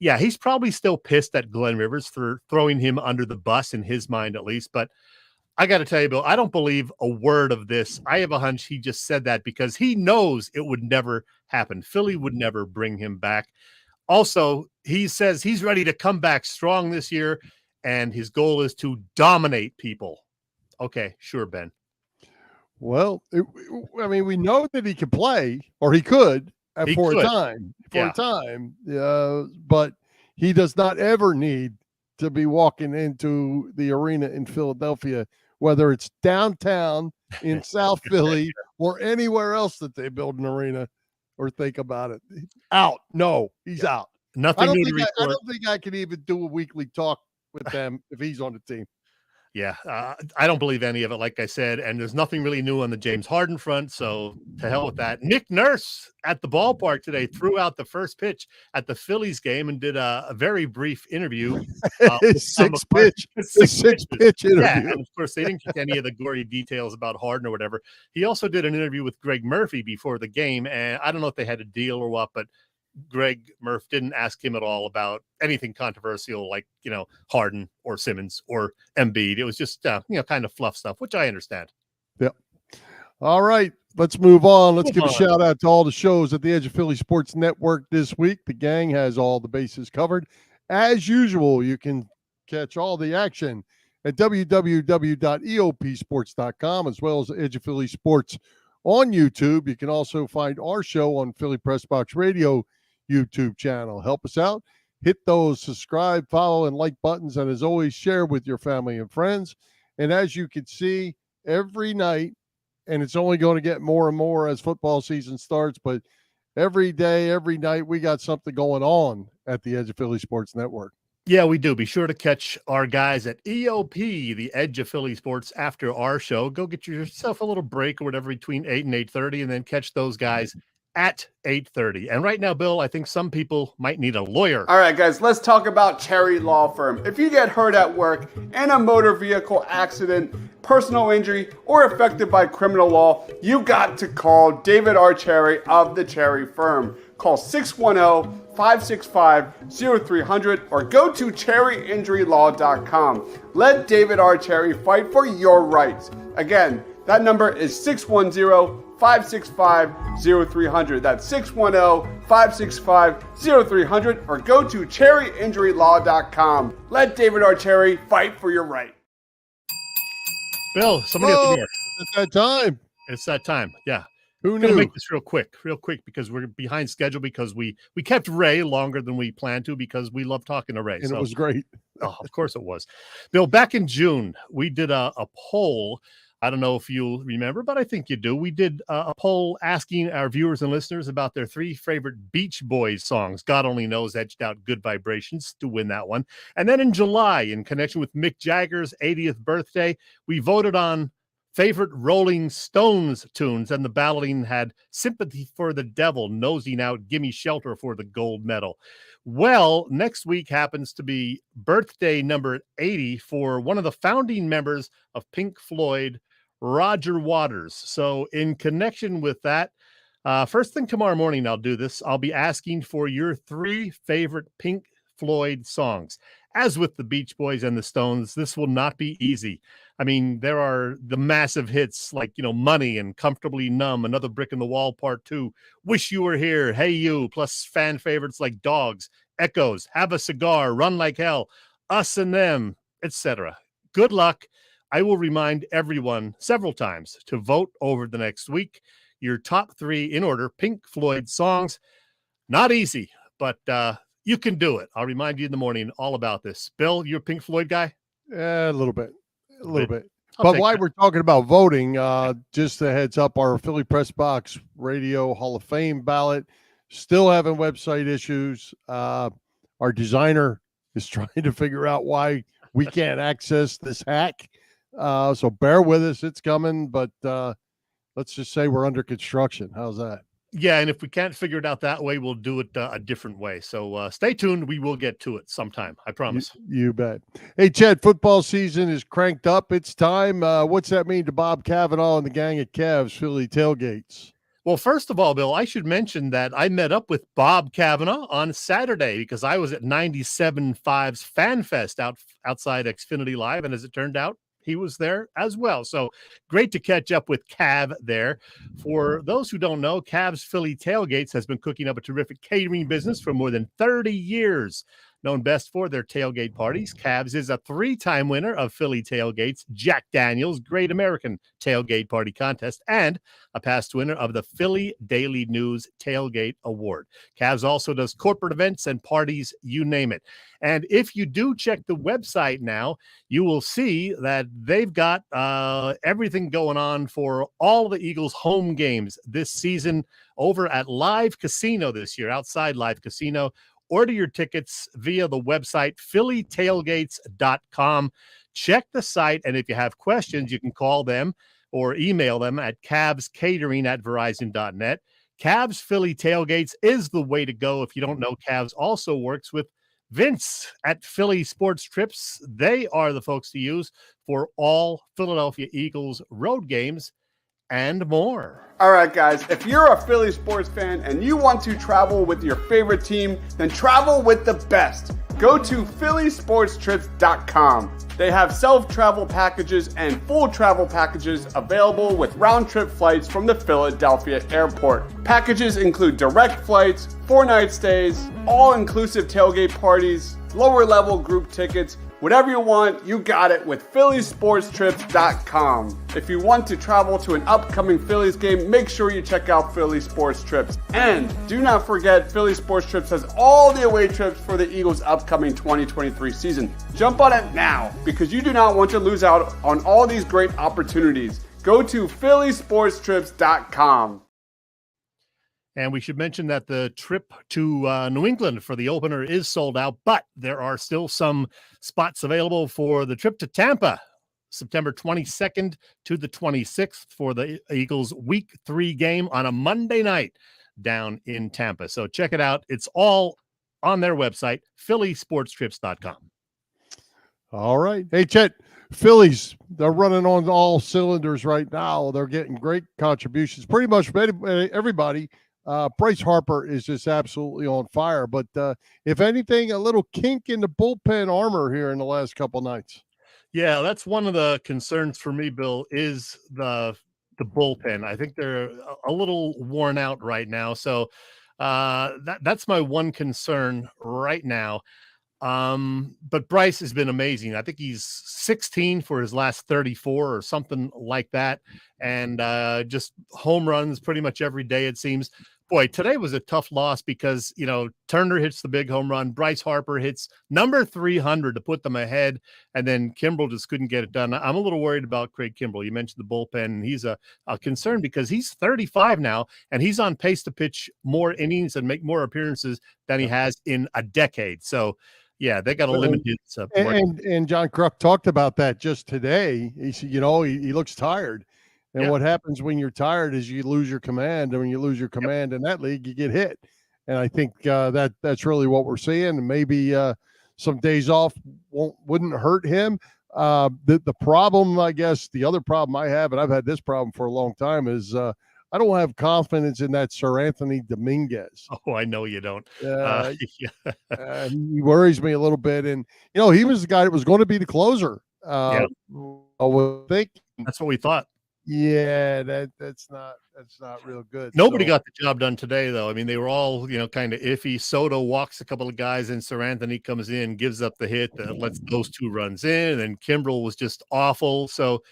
Yeah, he's probably still pissed at Glenn Rivers for throwing him under the bus, in his mind at least. But I got to tell you, Bill, I don't believe a word of this. I have a hunch he just said that because he knows it would never happen. Philly would never bring him back. Also, he says he's ready to come back strong this year, and his goal is to dominate people. Okay, sure, Ben. Well, we know that he can play, or he could for a time, but he does not ever need to be walking into the arena in Philadelphia, whether it's downtown in South Philly or anywhere else that they build an arena or think about it. Out. No, he's out. Nothing new to report. I don't think I can even do a weekly talk with them if he's on the team. Yeah, I don't believe any of it, like I said, and there's nothing really new on the James Harden front, so to hell with that. Nick Nurse at the ballpark today threw out the first pitch at the Phillies game and did a very brief interview. Six pitch interview. Yeah, and of course, they didn't get any of the gory details about Harden or whatever. He also did an interview with Greg Murphy before the game, and I don't know if they had a deal or what, but Greg Murph didn't ask him at all about anything controversial like, Harden or Simmons or Embiid. It was just, kind of fluff stuff, which I understand. Yep. All right, let's move on. Let's give a shout out to all the shows at the Edge of Philly Sports Network this week. The gang has all the bases covered. As usual, you can catch all the action at www.eopsports.com, as well as Edge of Philly Sports on YouTube. You can also find our show on Philly Pressbox Radio YouTube channel. Help us out. Hit those subscribe, follow, and like buttons. And as always, share with your family and friends. And as you can see, every night, and it's only going to get more and more as football season starts, but every day, every night, we got something going on at the Edge of Philly Sports Network. Yeah, we do. Be sure to catch our guys at EOP, the Edge of Philly Sports, after our show. Go get yourself a little break or whatever between 8 and 8:30, and then catch those guys at 8:30. And right now, Bill, I think some people might need a lawyer. All right, guys, let's talk about Cherry Law Firm. If you get hurt at work in a motor vehicle accident, personal injury, or affected by criminal law, you got to call David R. Cherry of the Cherry Firm. Call 610-565-0300 or go to cherryinjurylaw.com. Let David R. Cherry fight for your rights. Again, that number is 610-565-0300. That's 610-565-0300 or go to cherryinjurylaw.com. Let David R. Cherry fight for your right. Bill, somebody at the door. It's that time. It's that time. Yeah. Who We're knew? going to make this real quick because we're behind schedule because we kept Ray longer than we planned to because we love talking to Ray. And it was great. Oh, of course it was. Bill, back in June, we did a poll. I don't know if you'll remember, but I think you do. We did a poll asking our viewers and listeners about their 3 favorite Beach Boys songs. God Only Knows edged out Good Vibrations to win that one. And then in July, in connection with Mick Jagger's 80th birthday, we voted on favorite Rolling Stones tunes, and the balloting had Sympathy for the Devil, Nosing Out, Gimme Shelter for the gold medal. Well, next week happens to be birthday number 80 for one of the founding members of Pink Floyd, Roger Waters. So in connection with that, first thing tomorrow morning, I'll do this. I'll be asking for your 3 favorite Pink Floyd songs. As with the Beach Boys and the Stones, this will not be easy. I mean, there are the massive hits like, Money and Comfortably Numb, Another Brick in the Wall Part 2, Wish You Were Here, Hey You, plus fan favorites like Dogs, Echoes, Have a Cigar, Run Like Hell, Us and Them, etc. Good luck. I will remind everyone several times to vote over the next week. Your top 3 in order, Pink Floyd songs. Not easy, but you can do it. I'll remind you in the morning all about this. Bill, you're a Pink Floyd guy? A little bit. But I'll while take we're talking about voting, just a heads up, our Philly Pressbox Radio Hall of Fame ballot still having website issues. Our designer is trying to figure out why we can't access this hack. So bear with us. It's coming, but let's just say we're under construction. How's that? Yeah, and if we can't figure it out that way, we'll do it a different way. So stay tuned. We will get to it sometime. I promise. You bet. Hey, Chet, football season is cranked up. It's time. What's that mean to Bob Cavanaugh and the gang at Cavs Philly tailgates? Well, first of all, Bill, I should mention that I met up with Bob Cavanaugh on Saturday because I was at 97.5's Fan Fest outside Xfinity Live, and as it turned out, he was there as well. So great to catch up with Cav there. For those who don't know, Cav's Philly Tailgates has been cooking up a terrific catering business for more than 30 years. Known best for their tailgate parties, Cavs is a 3-time winner of Philly Tailgate's Jack Daniels Great American Tailgate Party Contest and a past winner of the Philly Daily News Tailgate Award. Cavs also does corporate events and parties, you name it. And if you do check the website now, you will see that they've got everything going on for all the Eagles home games this season over at Live Casino this year, outside Live Casino. Order your tickets via the website, phillytailgates.com. Check the site, and if you have questions, you can call them or email them at cavscatering@verizon.net. Cavs Philly Tailgates is the way to go. If you don't know, Cavs also works with Vince at Philly Sports Trips. They are the folks to use for all Philadelphia Eagles road games and more. All right, guys, if you're a Philly sports fan and you want to travel with your favorite team, then travel with the best. Go to phillysportstrips.com. They have self-travel packages and full travel packages available with round-trip flights from the Philadelphia airport. Packages include direct flights, 4-night stays, all-inclusive tailgate parties, lower-level group tickets. Whatever you want, you got it with phillysportstrips.com. If you want to travel to an upcoming Phillies game, make sure you check out Philly Sports Trips. And do not forget, Philly Sports Trips has all the away trips for the Eagles' upcoming 2023 season. Jump on it now, because you do not want to lose out on all these great opportunities. Go to phillysportstrips.com. And we should mention that the trip to New England for the opener is sold out, but there are still some spots available for the trip to Tampa, September 22nd to the 26th for the Eagles Week 3 game on a Monday night down in Tampa. So check it out. It's all on their website, phillysportstrips.com. All right. Hey, Chet, Phillies, they're running on all cylinders right now. They're getting great contributions. Pretty much everybody. Bryce Harper is just absolutely on fire. But if anything, a little kink in the bullpen armor here in the last couple nights. Yeah, that's one of the concerns for me, Bill, is the bullpen. I think they're a little worn out right now. So that's my one concern right now. But Bryce has been amazing. I think he's 16 for his last 34 or something like that. And just home runs pretty much every day, it seems. Boy, today was a tough loss because, Turner hits the big home run. Bryce Harper hits number 300 to put them ahead. And then Kimbrel just couldn't get it done. I'm a little worried about Craig Kimbrel. You mentioned the bullpen, and he's a concern because he's 35 now, and he's on pace to pitch more innings and make more appearances than he has in a decade. So, yeah, they got to limit his and John Kruk talked about that just today. He said, he looks tired. And what happens when you're tired is you lose your command. And when you lose your command in that league, you get hit. And I think that's really what we're seeing. And maybe some days off wouldn't hurt him. The problem, I guess, the other problem I have, and I've had this problem for a long time, is I don't have confidence in that Sir Anthony Dominguez. Oh, I know you don't. He worries me a little bit. And, he was the guy that was going to be the closer. I would think. That's what we thought. Yeah, that's not real good. Nobody So, got the job done today, though. I mean, they were all, kind of iffy. Soto walks a couple of guys in. Sir Anthony comes in, gives up the hit that lets those two runs in, and Kimbrel was just awful. So,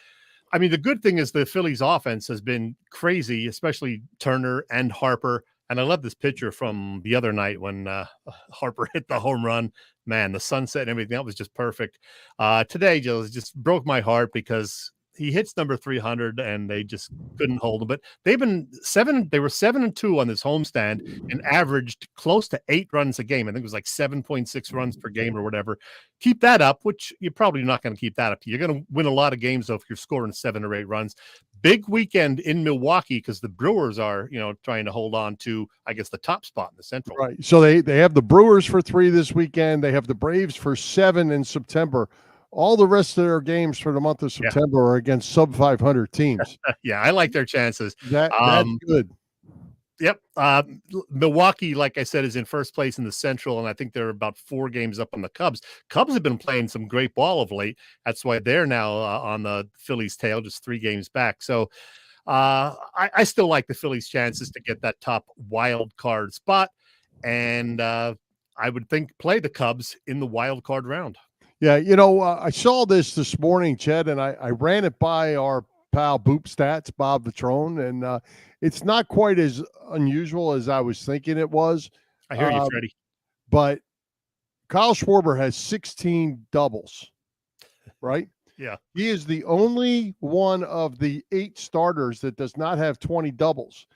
I mean, the good thing is the Phillies offense has been crazy, especially Turner and Harper. And I love this picture from the other night when Harper hit the home run. Man, the sunset and everything, that was just perfect. Today, just broke my heart because he hits number 300 and they just couldn't hold him. But they were 7-2 on this homestand and averaged close to 8 runs a game. I think it was like 7.6 runs per game or whatever. Keep that up, which you're probably not going to keep that up. You're going to win a lot of games though if you're scoring 7 or 8 runs. Big weekend in Milwaukee because the Brewers are, trying to hold on to, I guess, the top spot in the Central. right. So they have the Brewers for 3 this weekend. They have the Braves for 7 in September. All the rest of their games for the month of September are against sub 500 teams. Yeah, I like their chances. That's good. Yep. Milwaukee, like I said, is in first place in the Central, and I think they're about 4 games up on the Cubs. Cubs have been playing some great ball of late. That's why they're now on the Phillies' tail, just 3 games back. So I still like the Phillies' chances to get that top wild card spot, and I would think play the Cubs in the wild card round. Yeah, I saw this morning, Chet, and I ran it by our pal Boop Stats, Bob Vitrone, and it's not quite as unusual as I was thinking it was. I hear you, Freddie. But Kyle Schwarber has 16 doubles, right? Yeah. He is the only one of the 8 starters that does not have 20 doubles.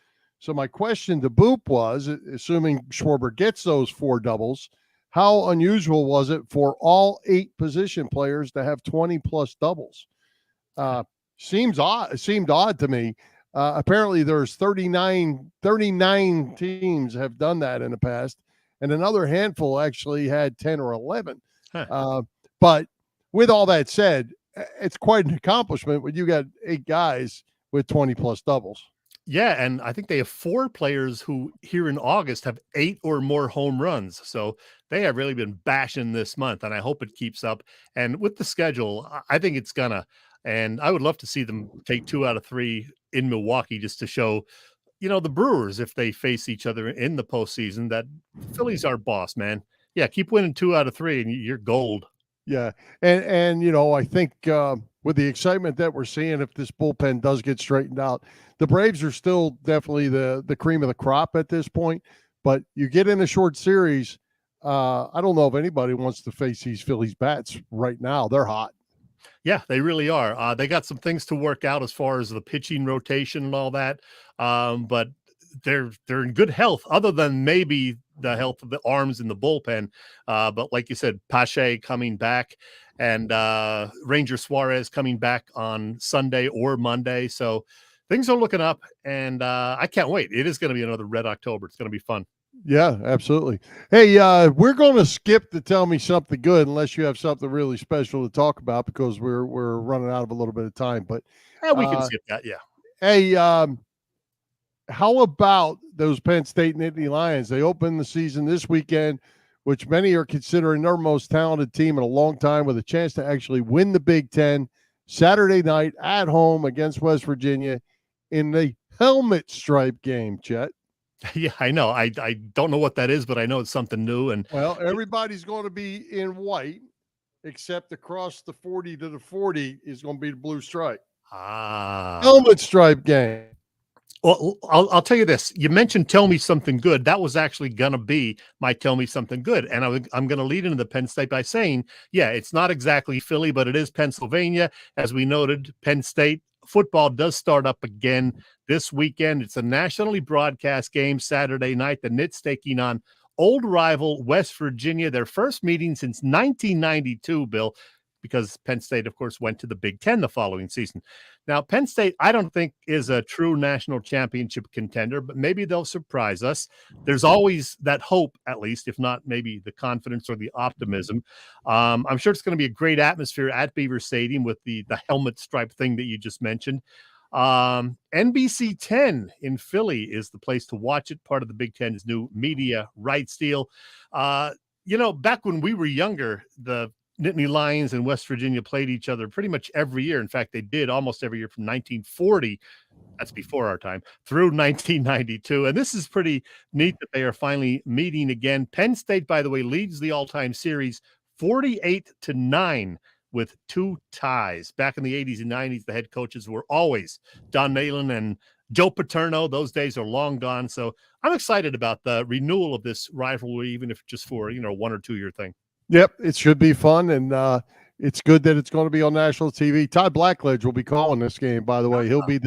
So my question to Boop was, assuming Schwarber gets those 4 doubles, how unusual was it for all 8 position players to have 20-plus doubles? Seemed odd to me. Apparently, there's 39 teams have done that in the past, and another handful actually had 10 or 11. Huh. But with all that said, it's quite an accomplishment when you got 8 guys with 20-plus doubles. Yeah, and I think they have 4 players who here in August have 8 or more home runs. So they have really been bashing this month, and I hope it keeps up. And with the schedule, I think it's gonna. And I would love to see them take 2 out of 3 in Milwaukee just to show, the Brewers, if they face each other in the postseason, that the Phillies are boss, man. Yeah, keep winning 2 out of 3 and you're gold. Yeah. And I think with the excitement that we're seeing, if this bullpen does get straightened out, the Braves are still definitely the cream of the crop at this point. But you get in a short series, I don't know if anybody wants to face these Phillies bats right now. They're hot. Yeah, they really are. They got some things to work out as far as the pitching rotation and all that. But they're in good health, other than maybe the health of the arms in the bullpen. But like you said, Pache coming back and Ranger Suarez coming back on Sunday or Monday. So things are looking up, and I can't wait. It is going to be another Red October. It's going to be fun. Yeah, absolutely. Hey, we're going to skip the Tell Me Something Good unless you have something really special to talk about, because we're running out of a little bit of time. But we can skip that. Yeah. Hey, how about those Penn State Nittany Lions? They open the season this weekend, which many are considering their most talented team in a long time, with a chance to actually win the Big Ten Saturday night at home against West Virginia in the helmet stripe game, Chet. Yeah, I know. I don't know what that is, but I know it's something new. And well, everybody's going to be in white, except across the 40 to the 40 is going to be the blue stripe. Helmet stripe game. Well, I'll tell you this. You mentioned Tell Me Something Good. That was actually going to be my Tell Me Something Good. And I'm going to lead into the Penn State by saying, yeah, it's not exactly Philly, but it is Pennsylvania. As we noted, Penn State football does start up again this weekend. It's a nationally broadcast game Saturday night. The Knits taking on old rival West Virginia, their first meeting since 1992, Bill, because Penn State, of course, went to the Big Ten the following season. Now, Penn State, I don't think is a true national championship contender, but maybe they'll surprise us. There's always that hope, at least, if not maybe the confidence or the optimism. I'm sure it's going to be a great atmosphere at Beaver Stadium with the helmet stripe thing that you just mentioned. NBC 10 in Philly is the place to watch it, part of the Big Ten's new media rights deal. Back when we were younger, the Nittany Lions and West Virginia played each other pretty much every year. In fact, they did almost every year from 1940. That's before our time, through 1992. And this is pretty neat that they are finally meeting again. Penn State, by the way, leads the all-time series 48-9 with 2 ties. Back in the 80s and 90s, the head coaches were always Don Nalen and Joe Paterno. Those days are long gone. So I'm excited about the renewal of this rivalry, even if just for, 1 or 2 year thing. Yep, it should be fun, and it's good that it's going to be on national TV. Todd Blackledge will be calling this game, by the way. He'll be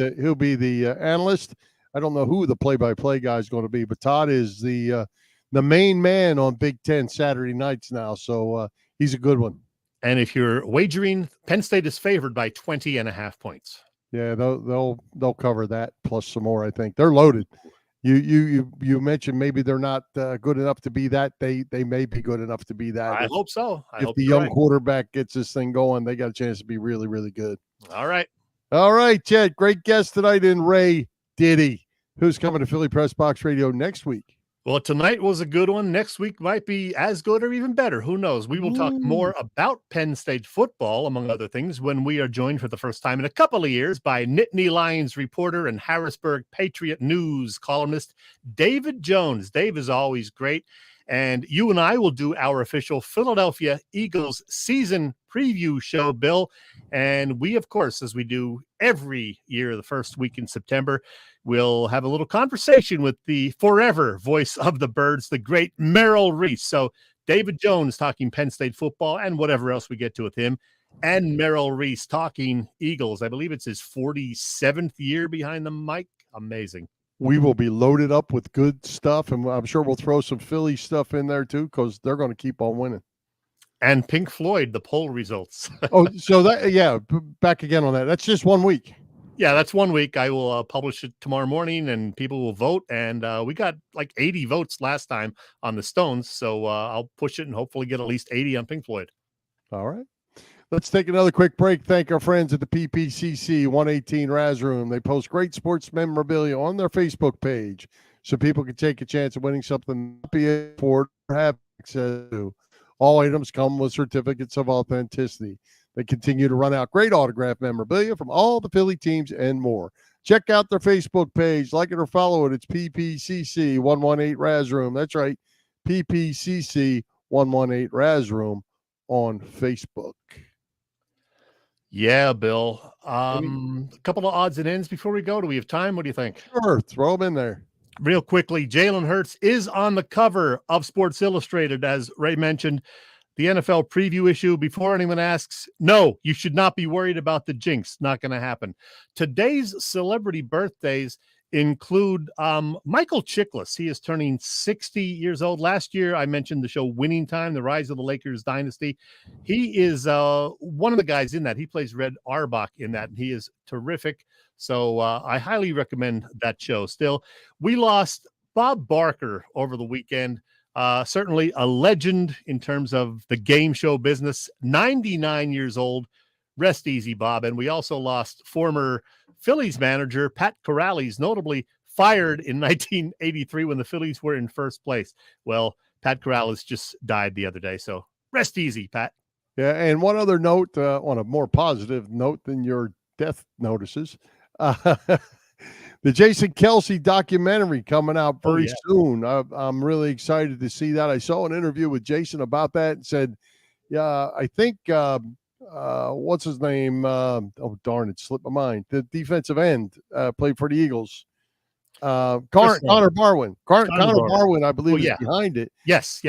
the analyst. I don't know who the play-by-play guy is going to be, but Todd is the main man on Big Ten Saturday nights now, so he's a good one. And if you're wagering, Penn State is favored by 20.5 points. Yeah, they'll cover that plus some more. I think they're loaded. You mentioned maybe they're not good enough to be that. They may be good enough to be that. I hope so. If the young quarterback gets this thing going, they got a chance to be really, really good. All right, Chet. Great guest tonight in Ray Diddy, who's coming to Philly Pressbox Radio next week. Well, tonight was a good one. Next week might be as good or even better. Who knows? We will talk more about Penn State football, among other things, when we are joined for the first time in a couple of years by Nittany Lions reporter and Harrisburg Patriot News columnist David Jones. Dave is always great. And you and I will do our official Philadelphia Eagles season preview show, Bill. And we, of course, as we do every year, the first week in September, we'll have a little conversation with the forever voice of the Birds, the great Merrill Reese. So David Jones talking Penn State football and whatever else we get to with him, and Merrill Reese talking Eagles. I believe it's his 47th year behind the mic. Amazing. We will be loaded up with good stuff, and I'm sure we'll throw some Philly stuff in there too, because they're going to keep on winning. And Pink Floyd, the poll results. So back again on that. That's just 1 week. Yeah, that's 1 week. I will publish it tomorrow morning, and people will vote. And we got like 80 votes last time on the Stones, so I'll push it and hopefully get at least 80 on Pink Floyd. All right. Let's take another quick break. Thank our friends at the PPCC 118 Raz Room. They post great sports memorabilia on their Facebook page so people can take a chance of winning something not be afford or have access to. All items come with certificates of authenticity. They continue to run out great autograph memorabilia from all the Philly teams and more. Check out their Facebook page. Like it or follow it. It's PPCC 118 Raz Room. That's right. PPCC 118 Raz Room on Facebook. Yeah, Bill. A couple of odds and ends before we go. Do we have time? What do you think? Sure, throw them in there. Real quickly, Jalen Hurts is on the cover of Sports Illustrated, as Ray mentioned. The NFL preview issue, before anyone asks, no, you should not be worried about the jinx. Not going to happen. Today's celebrity birthdays include Michael Chiklis. He is turning 60 years old. Last year, I mentioned the show Winning Time, The Rise of the Lakers Dynasty. He is one of the guys in that. He plays Red Auerbach in that, and he is terrific. So I highly recommend that show. Still, we lost Bob Barker over the weekend. Certainly a legend in terms of the game show business. 99 years old. Rest easy, Bob. And we also lost former Phillies manager Pat Corrales, notably fired in 1983 when the Phillies were in first place. Well, Pat Corrales just died the other day. So rest easy, Pat. Yeah, and one other note, on a more positive note than your death notices, the Jason Kelsey documentary coming out very soon. I'm really excited to see that. I saw an interview with Jason about that and said, yeah, I think, what's his name? Oh, darn, it slipped my mind. The defensive end played for the Eagles. Connor Barwin. Connor Barwin, I believe, is behind it. Yes.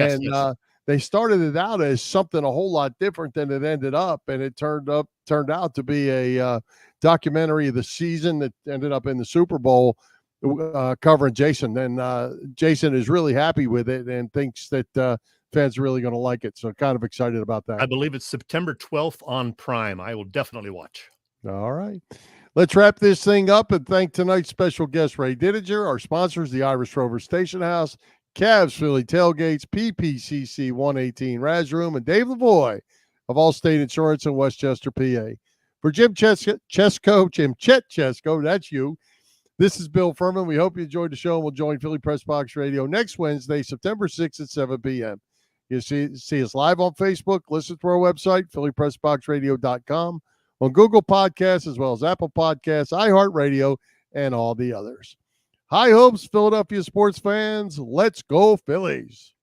They started it out as something a whole lot different than it ended up, and it turned out to be a documentary of the season that ended up in the Super Bowl, covering Jason. And Jason is really happy with it and thinks that fans are really going to like it. So kind of excited about that. I believe it's September 12th on Prime. I will definitely watch. All right. Let's wrap this thing up and thank tonight's special guest, Ray Didinger, our sponsors, the Irish Rover Station House, Cavs Philly Tailgates, PPCC 118 Raz Room, and Dave Lavoie of Allstate Insurance in Westchester, PA. For Jim Chet Chesko, that's you. This is Bill Furman. We hope you enjoyed the show, and we'll join Philly Pressbox Radio next Wednesday, September 6th at 7 p.m. You see us live on Facebook, listen to our website, PhillyPressboxRadio.com, on Google Podcasts, as well as Apple Podcasts, iHeartRadio, and all the others. High hopes, Philadelphia sports fans. Let's go, Phillies.